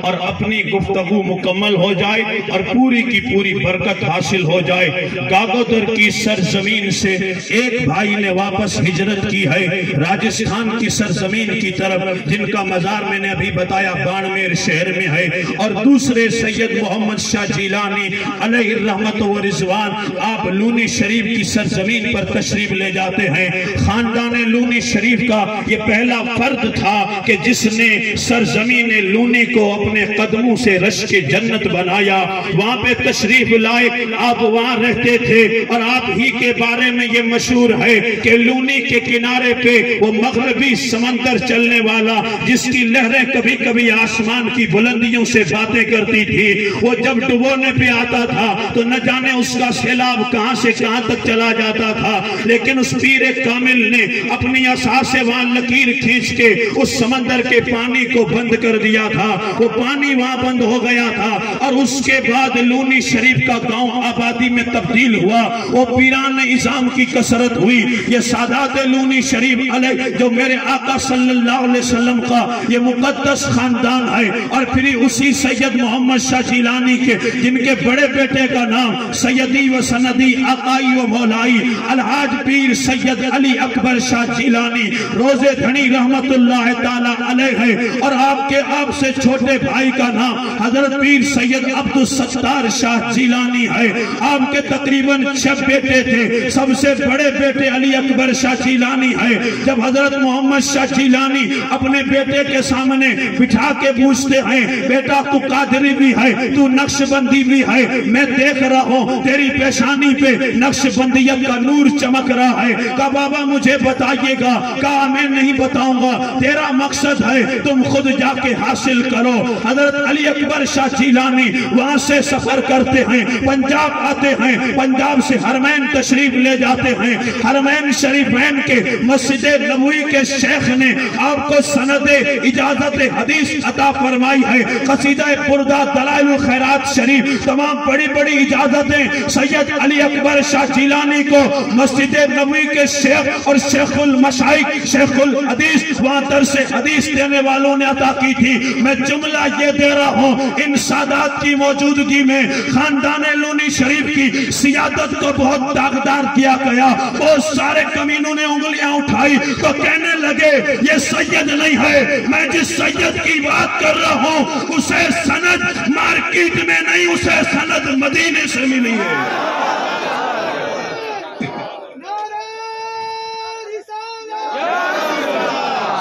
اور اپنی گفتگو مکمل ہو جائے اور پوری کی پوری برکت حاصل ہو جائے۔ گاگودر کی سرزمین سے ایک بھائی نے واپس ہجرت کی ہے راجستھان کی سرزمین کی طرف، جن کا مزار میں نے ابھی بتایا بانمیر شہر میں ہے، اور دوسرے سید محمد شاہ جیلانی علیہ الرحمت و رضوان، آپ لونی شریف کی سرزمین پر تشریف لے جاتے ہیں۔ خاندان لونی شریف کا یہ پہلا فرد تھا کہ جس نے سرزمین لونی کو اپنے قدموں سے رش کے جنت بنایا، وہاں پہ تشریف لائے، آپ وہاں رہتے تھے، اور آپ ہی کے بارے میں یہ مشہور ہے کہ لونی کے کنارے پہ وہ مغربی سمندر چلنے والا جس کی لہریں کبھی کبھی آسمان کی بلندیوں سے باتیں کرتی تھی، وہ جب ڈبونے پہ آتا تھا تو نہ جانے اس کا سیلاب کہاں سے کہاں تک چلا جاتا تھا، لیکن اس پیر کامل نے اپنی عصا سے وہاں لکیر کھینچ کے اس سمندر کے پانی کو بند کر دیا تھا، وہ پانی وہاں بند ہو گیا تھا، اور اس کے بعد لونی شریف کا گاؤں آبادی میں تبدیل ہوا، وہ پیران نظام کی کثرت ہوئی۔ یہ سادات لونی شریف علیہ جو میرے آقا صلی اللہ علیہ وسلم کا یہ مقدس خاندان ہے، اور پھر اسی سید محمد شاہ جیلانی کے جن کے بڑے بیٹے کا نام سیدی و سندی آقائی و مولائی الحاج پیر سید علی اکبر شاہ جیلانی روزے دھنی رحمت اللہ تعالی علیہ ہے، اور آپ کے آپ سے چھوٹے بھائی کا نام حضرت پیر سید عبدالستار شاہ جیلانی ہے۔ آپ کے تقریباً 6 بیٹے تھے، سب سے بڑے بیٹے علی اکبر شاہ جیلانی ہے۔ جب حضرت محمد شاہ جیلانی اپنے بیٹے کے سامنے بٹھا کے پوچھتے ہیں، بیٹا تو قادری بھی ہے، تو نقش بندی بھی ہے، میں دیکھ رہا ہوں تیری پیشانی پہ نقش بندیت کا نور چمک رہا ہے، کہا بابا مجھے بتائیے گا، کہا میں نہیں بتاؤں گا، تیرا مقصد ہے تم خود جا کے حاصل کرو۔ حضرت علی اکبر شاہ جیلانی وہاں سے سفر کرتے ہیں، پنجاب آتے ہیں، پنجاب سے حرمین تشریف لے جاتے ہیں۔ حرمین شریفین کے مسجد نبوی کے شیخ نے آپ کو سند اجازت حدیث عطا فرمائی ہے، قصیدہ بردہ دلائل الخیرات شریف تمام بڑی بڑی اجازتیں سید علی اکبر شاہ جیلانی کو مسجد نبوی کے شیخ اور شیخ المشائخ شیخ الحدیث وہاں درس حدیث دینے والوں نے عطا کی تھی۔ میں جملہ یہ دے رہا ہوں، ان سادات کی موجودگی میں خاندان لونی شریف کی سیادت کو بہت داغدار کیا گیا۔ بہت سارے کمینوں نے انگلیاں اٹھائی تو کہنے لگے یہ سید نہیں ہے، میں جس سید کی بات کر رہا ہوں اسے سند مارکیٹ میں نہیں، اسے سند مدینے سے ملی ہے۔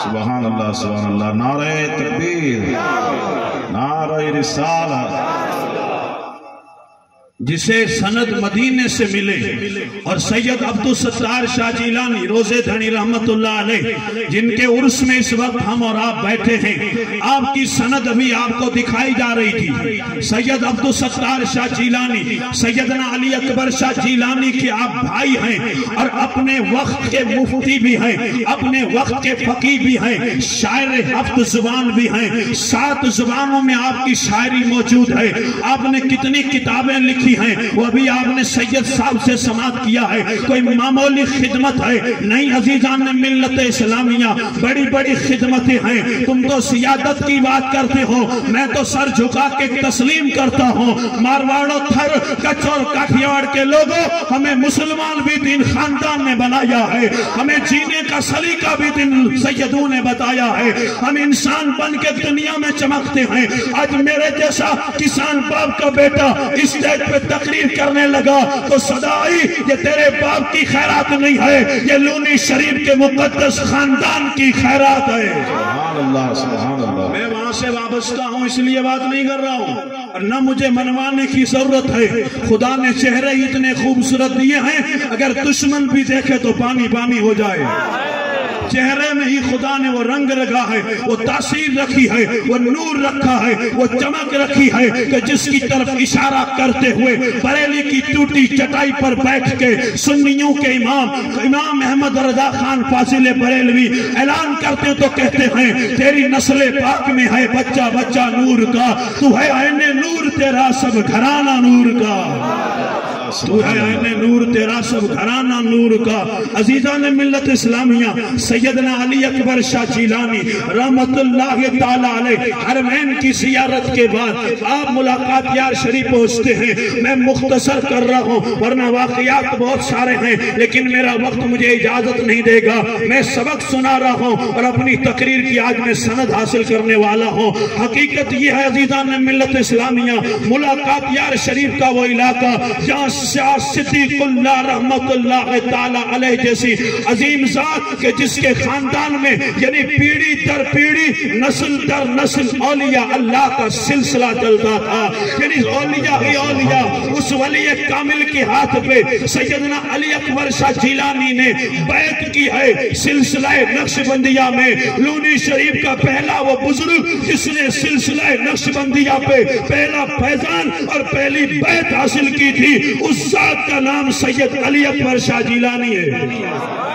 سبحان اللہ سبحان اللہ، نعرہ تکبیر، نعرہ رسالہ۔ جسے سند مدینے سے ملے، اور سید عبدالستار شاہ جیلانی روزے دھنی رحمت اللہ علیہ جن کے عرس میں اس وقت ہم اور آپ بیٹھے ہیں، آپ کی سند ابھی آپ کو دکھائی جا رہی تھی۔ سید عبدالستار شاہ جیلانی سیدنا علی اکبر شاہ جیلانی کے آپ بھائی ہیں، اور اپنے وقت کے مفتی بھی ہیں، اپنے وقت کے فقیہ بھی ہیں، شاعر 7 زبان بھی ہیں، 7 زبانوں میں آپ کی شاعری موجود ہے۔ آپ نے کتنی کتابیں لکھی ہیں وہ ابھی آپ نے سید صاحب سے سماعت کیا ہے، کوئی معمولی خدمت ہے نہیں عزیزان ملت اسلامیہ، بڑی بڑی خدمتیں ہیں۔ تم تو سیادت کی بات کرتے ہو، میں تو سر جھکا کے تسلیم کرتا ہوں۔ مارواڑ و تھر کچھ اور کاٹھیاواڑ کے لوگوں، ہمیں مسلمان بھی دین خاندان نے بنایا ہے، ہمیں جینے کا سلیقہ بھی دین سیدوں نے بتایا ہے، ہم انسان بن کے دنیا میں چمکتے ہیں۔ آج میرے جیسا کسان باپ کا بیٹا اسٹیج پہ تقریر کرنے لگا تو صدا آئی یہ تیرے باپ کی خیرات نہیں ہے، یہ لونی شریف کے مقدس خاندان کی خیرات ہے۔ سبحان اللہ سبحان اللہ۔ میں وہاں سے وابستہ ہوں اس لیے بات نہیں کر رہا ہوں، اور نہ مجھے منوانے کی ضرورت ہے۔ خدا نے چہرے اتنے خوبصورت دیے ہیں، اگر دشمن بھی دیکھے تو پانی پانی ہو جائے۔ چہرے میں ہی خدا نے وہ رنگ رکھا ہے، وہ تاثیر رکھی ہے، وہ نور رکھا ہے، وہ چمک رکھی ہے کہ جس کی طرف اشارہ کرتے ہوئے بریلی کی ٹوٹی چٹائی پر بیٹھ کے سنیوں کے امام احمد رضا خان فاضل بریلوی اعلان کرتے تو کہتے ہیں تیری نسل پاک میں ہے بچہ بچہ نور کا، تو ہے عین نور تیرا سب گھرانہ نور کا۔ تو ہے عین نور تیرا سب گھرانہ نور کا عزیزان ملت اسلامیہ سیدنا علی اکبر شاہ جیلانی رحمت اللہ تعالیٰ علیہ حرمین کی زیارت کے بعد آپ ملاقات یار شریف پہنچتے ہیں. میں مختصر کر رہا ہوں ورنہ واقعات بہت سارے ہیں لیکن میرا وقت مجھے اجازت نہیں دے گا. میں سبق سنا رہا ہوں اور اپنی تقریر کی آج میں سند حاصل کرنے والا ہوں. حقیقت یہ ہے عزیزان ملت اسلامیہ ملاقات یار شریف کا وہ علاقہ جہاں شاہ صدیق اللہ رحمت اللہ تعالیٰ علیہ جیسی عظیم ذات کہ جس کے خاندان میں یعنی پیڑھی در پیڑھی نسل در نسل اولیاء اللہ کا سلسلہ چلتا تھا. یعنی اولیاء ہی اولیاء اس ولی کامل کے ہاتھ پہ سیدنا علی اکبر شاہ جیلانی نے بیعت کی ہے. سلسلہ نقش بندیہ میں لونی شریف کا پہلا وہ بزرگ جس نے سلسلہ نقش بندیہ پہ پہلا فیضان اور پہلی بیعت حاصل کی تھی اس ذات کا نام سید علی اکبر شاہ جیلانی ہے.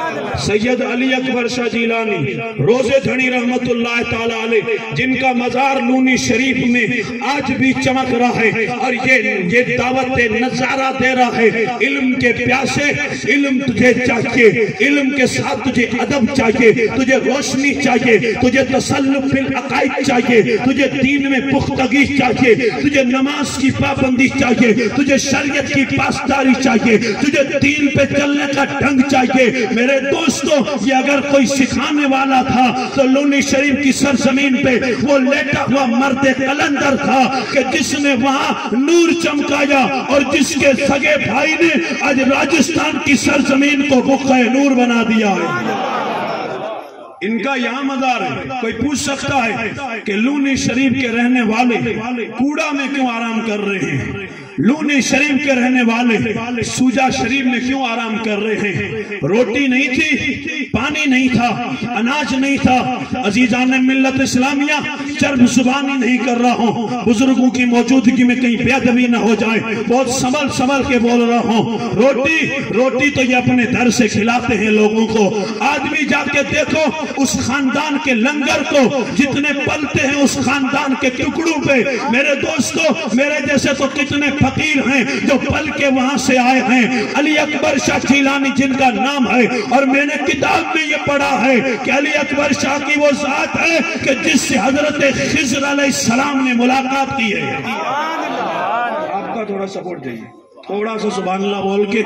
سید علی اکبر شاہ جیلانی روزے دھنی رحمت اللہ تعالیٰ علیہ جن کا مزار لونی شریف میں آج بھی چمک رہا ہے اور یہ دعوت نظارہ دے رہا ہے. علم کے پیاسے علم تجھے چاہیے, علم کے ساتھ تجھے ادب چاہیے, تجھے روشنی چاہیے, تجھے تسلط فی العقائد چاہیے, تجھے دین میں پختگی چاہیے, تجھے نماز کی پابندی چاہیے, تجھے شریعت کی پاسداری چاہیے, تجھے دین پہ چلنے کا ڈھنگ چاہیے. میرے دوستو یہ اگر کوئی سکھانے والا تھا تو لونی شریف کی سرزمین پہ وہ لیٹا ہوا مرد قلندر تھا کہ جس نے وہاں نور چمکایا اور جس کے سگے بھائی نے آج راجستھان کی سرزمین کو بقعہ نور بنا دیا ہے. ان کا یہاں مزار ہے. کوئی پوچھ سکتا ہے کہ لونی شریف کے رہنے والے کوڑا میں کیوں آرام کر رہے ہیں, لونی شریف کے رہنے والے سوجا شریف میں کیوں آرام کر رہے ہیں؟ روٹی نہیں تھی, پانی نہیں تھا, اناج نہیں تھا. عزیزان ملت اسلامیہ چرب زبانی نہیں کر رہا ہوں, بزرگوں کی موجودگی میں کہیں بے ادبی نہ ہو جائے, بہت سنبھل کے بول رہا ہوں. روٹی تو یہ اپنے در سے کھلاتے ہیں لوگوں کو. آج بھی جا کے دیکھو اس خاندان کے لنگر کو جتنے پلتے ہیں اس خاندان کے ٹکڑوں پہ. میرے دوستو میرے جیسے تو کتنے فقیر ہیں جو پل کے وہاں سے آئے ہیں. علی اکبر شاہ جیلانی جن کا نام ہے اور میں نے کتاب میں یہ پڑھا ہے کہ علی اکبر شاہ کی وہ ذات ہے کہ جس سے حضرت خضر علیہ السلام نے ملاقات کی ہے. آپ کا تھوڑا سپورٹ چاہیے, تھوڑا سا سبحان اللہ بول کے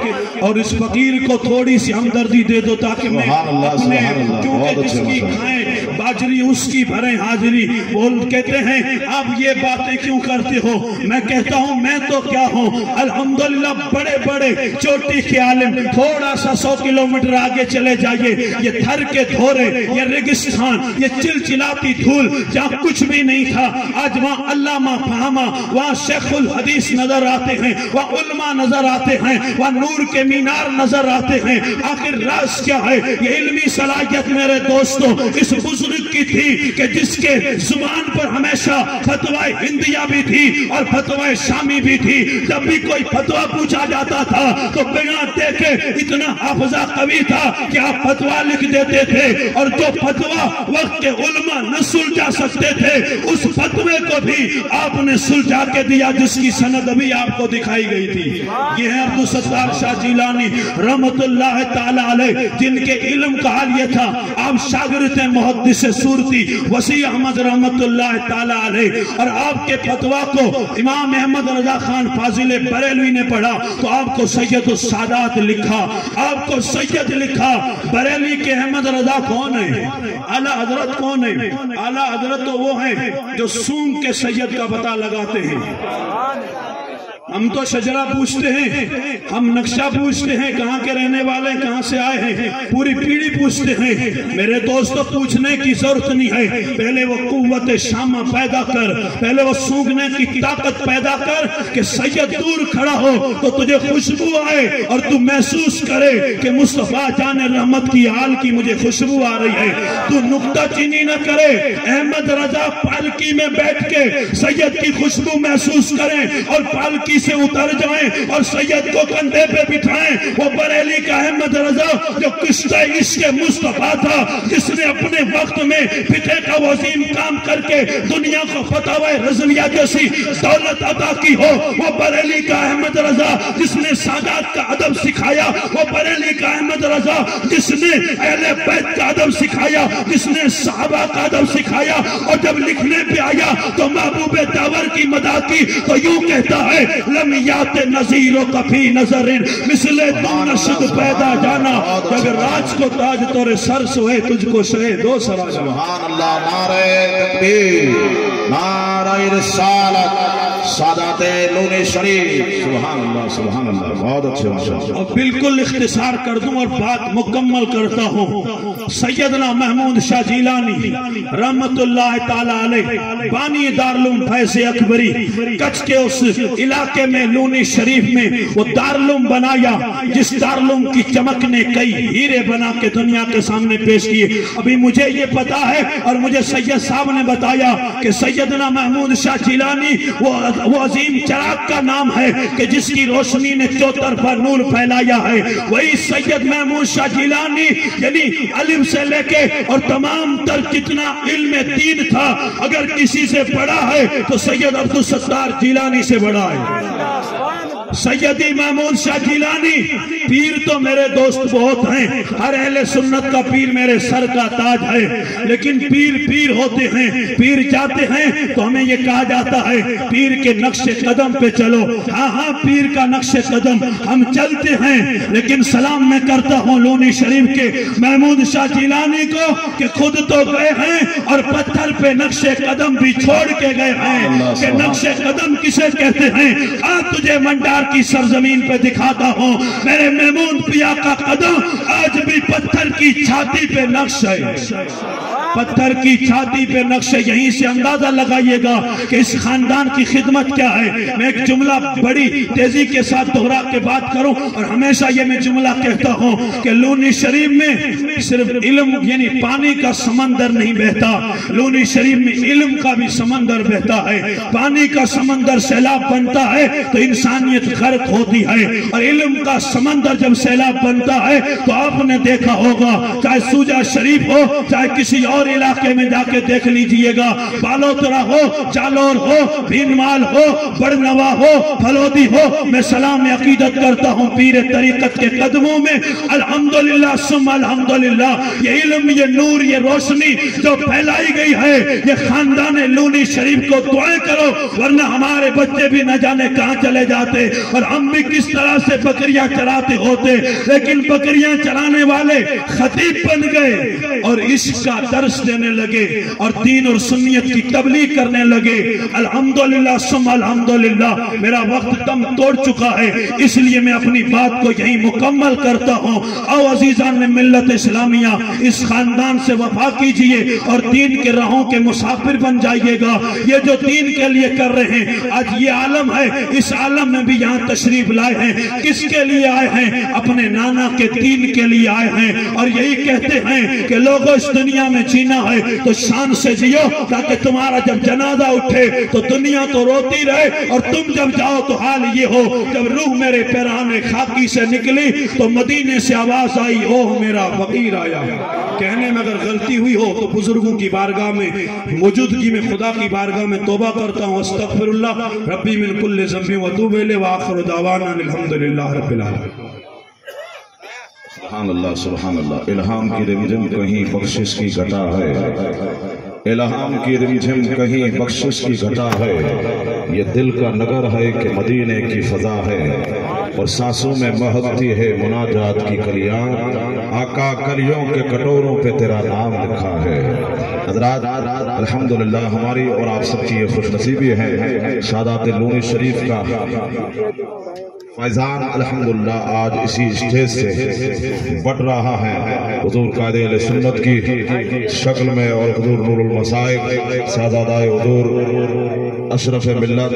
اور اس فقیر کو تھوڑی سی ہمدردی دے دو تاکہ میں اپنے کیونکہ جس کی کھائیں باجری اس کی بھریں حاضری. بول کہتے ہیں آپ یہ باتیں کیوں کرتے ہو؟ میں کہتا ہوں میں تو کیا ہوں الحمدللہ بڑے بڑے چوٹی کے عالم. تھوڑا سا 100 کلومیٹر آگے چلے جائیے, یہ تھر کے دھورے, یہ ریگستان, یہ چلچلاتی دھول جہاں کچھ بھی نہیں تھا آج وہاں علامہ فہمہ, وہاں شیخ الحدیث نظر آتے ہیں, وہاں علماء نظر آتے ہیں, وہاں نور کے مینار نظر آتے ہیں. آخر راز کیا ہے؟ یہ علمی صلاحیت میرے دوستوں اس بزرگ کی تھی کہ جس کے زبان پر ہمیشہ فتوی ہندیہ بھی تھی اور فتوی شامی بھی تھی. جب بھی کوئی فتوی پوچھا جاتا تھا تو بنا دیکھے اتنا حافظہ قوی تھا کہ آپ فتوی لکھ دیتے تھے اور جو فتوی وقت کے علماء نہ سلجھا سکتے تھے اس فتوی کو بھی آپ نے سلجھا کے دیا جس کی سند ابھی آپ کو دکھائی گئی تھی. یہ ہے عبدالستار شاہ جیلانی رحمت اللہ تعالیٰ علیہ جن کے علم کا حال یہ تھا آپ شاگرد محدث صورتی وسیع احمد رحمت اللہ تعالیٰ علیہ اور آپ کے فتویٰ کو امام احمد رضا خان فاضل بریلوی نے پڑھا تو آپ کو سید السادات لکھا, آپ کو سید لکھا. بریلی کے احمد رضا کون ہے؟ اعلیٰ حضرت کون ہے؟ اعلیٰ حضرت تو وہ ہیں جو سونگ کے سید کا پتہ لگاتے ہیں. ہم تو شجرہ پوچھتے ہیں, ہم نقشہ پوچھتے ہیں, کہاں کے رہنے والے کہاں سے آئے ہیں, پوری پیڑھی پوچھتے ہیں. میرے دوستو پوچھنے کی ضرورت نہیں ہے, پہلے وہ قوت شامہ پیدا کر, پہلے وہ سونگنے کی طاقت پیدا کر کہ سید دور کھڑا ہو تو تجھے خوشبو آئے اور تو محسوس کرے کہ مصطفیٰ جان رحمت کی حال کی مجھے خوشبو آ رہی ہے. تو نکتہ چینی نہ کرے, احمد رضا پالکی میں بیٹھ کے سید کی خوشبو محسوس کریں اور پالکی سے اتر جائیں اور سید کو کندھے پہ بٹھائیں. وہ بریلی کا احمد رضا جو کشتہ عشق مصطفیٰ تھا، جس نے اپنے وقت میں فقہ کا عظیم کام کر کے دنیا کو فتاوی رضویہ جیسی دولت عطا کی ہو. وہ بریلی کا احمد رضا جس نے سادات کا ادب سکھایا. وہ بریلی کا احمد رضا جس نے اہل بیت کا ادب سکھایا، جس نے صحابہ کا ادب سکھایا. اور جب لکھنے پہ آیا تو محبوب داور کی مدح کی تو یوں کہتا ہے لم یات نظیروں کا فی نظر مثل تو نشد پیدا جانا. اگر راج کو تاج تورے سر سوئے تجھ کو شہ دو سرا. سبحان اللہ. نعرہ تکبیر، نعرہ رسالت، سادات لون شریف. سبحان اللہ سبحان اللہ. بہت اچھے ماشاءاللہ. اور بالکل اختصار کر دوں اور بات مکمل کرتا ہوں. سیدنا محمود شاہ جیلانی رحمت اللہ تعالی علیہ بانی دارالعلوم فیض اکبری کچھ کے اس علاقے میں لونی شریف میں وہ دارالعلوم بنایا جس دارالعلوم کی چمک نے کئی ہیرے بنا کے دنیا کے سامنے پیش کیے. ابھی مجھے یہ پتا ہے اور مجھے سید صاحب نے بتایا کہ سیدنا محمود شاہ جیلانی وہ عظیم چراغ کا نام ہے کہ جس کی روشنی نے چوطرفہ نور پھیلایا ہے. وہی سید محمود شاہ جیلانی یعنی علم سے لے کے اور تمام تر جتنا علم دین تھا اگر کسی سے بڑا ہے تو سید عبدالستار جیلانی سے بڑا ہے. سیدی محمود شاہ جیلانی پیر تو میرے دوست بہت ہیں، ہر اہل سنت کا پیر میرے سر کا تاج ہے، لیکن پیر پیر ہوتے ہیں. پیر جاتے ہیں تو ہمیں یہ کہا جاتا ہے پیر کے نقش قدم پہ چلو. ہاں پیر کا نقش قدم ہم چلتے ہیں، لیکن سلام میں کرتا ہوں لونی شریف کے محمود شاہ جیلانی کو کہ خود تو گئے ہیں اور پتھر پہ نقش قدم بھی چھوڑ کے گئے ہیں. کہ نقش قدم کسے کہتے ہیں؟ تجھے منڈار کی سرزمین پہ دکھاتا ہوں. میرے محمود پیا کا قدم آج بھی پتھر کی چھاتی پہ نقش ہے. پتھر کی چھاتی پہ نقش ہے. یہیں سے اندازہ لگائیے گا کہ اس خاندان کی خدمت کیا ہے. میں ایک جملہ بڑی تیزی کے ساتھ دہرا کے بات کروں اور ہمیشہ یہ میں جملہ کہتا ہوں کہ لونی شریف میں صرف علم یعنی پانی کا سمندر نہیں بہتا، لونی شریف میں علم کا بھی سمندر بہتا ہے. پانی کا سمندر سیلاب بنتا ہے تو انسانیت غرق ہوتی ہے، اور علم کا سمندر جب سیلاب بنتا ہے تو آپ نے دیکھا ہوگا چاہے سوجا شریف ہو چاہے کسی اور علاقے میں جا کے دیکھ لیجئے گا، بالوترا ہو، جالور ہو، بھینمال ہو، بڑنوا ہو، پھلودی ہو، میں سلام عقیدت کرتا ہوں پیر طریقت کے قدموں میں. الحمدللہ ثم الحمدللہ. یہ علم، یہ نور، یہ روشنی جو پھیلائی گئی ہے، یہ خاندان لونی شریف کو دعائیں کرو ورنہ ہمارے بچے بھی نہ جانے کہاں چلے جاتے اور ہم بھی کس طرح سے بکریاں چراتے ہوتے. لیکن بکریاں چرانے والے خطیب بن گئے اور عشق کا درس دینے لگے اور دین اور سنیت کی تبلیغ کرنے لگے. الحمدللہ ثم الحمدللہ. میرا وقت دم توڑ چکا ہے، اس لیے میں اپنی بات کو یہیں مکمل کرتا ہوں. او عزیزان ملت اسلامیہ، اس خاندان سے وفا کیجئے اور دین کے راہوں کے مسافر بن جائیے گا. یہ جو دین کے لیے کر رہے ہیں، آج یہ عالم ہے، اس عالم میں بھی یہاں تشریف لائے ہیں. کس کے لیے آئے ہیں؟ اپنے نانا کے دین کے لیے آئے ہیں. اور یہی کہتے ہیں کہ لوگوں اس دنیا میں جینا ہے تو شان سے جیو تاکہ تمہارا جب جنازہ اٹھے تو دنیا تو روتی رہے اور تم جب جاؤ تو حال یہ ہو جب روح میرے پیرانے خاکی سے نکلی تو مدینے سے آواز آئی اوہ میرا فقیر آیا. کہنے میں اگر غلطی ہوئی ہو تو بزرگوں کی بارگاہ میں موجودگی میں خدا کی بارگاہ میں توبہ کرتا ہوں. استغفر اللہ ربی من کل ذنب واتوب الیہ وآخر دعوانا الحمدللہ رب العالمین. سبحان اللہ سبحان اللہ. الہام کی رمجم کہیں بخشش کی گھٹا ہے، الہام کی رمجم کہیں بخشش کی گھٹا ہے. یہ دل کا نگر ہے کہ مدینے کی فضا ہے اور سانسوں میں مہکتی ہے مناجات کی کلیاں. آقا کلیوں کے کٹوروں پہ تیرا نام لکھا ہے. حضرات الحمدللہ ہماری اور آپ سب کی یہ خوش نصیبی ہے سادات لونی شریف کا فیضان الحمدللہ آج اسی اسٹیج سے بڑھ رہا ہے حضور قائد اہل سنت کی شکل میں اور حضور نور المصائب سادات حضور اشرف ملت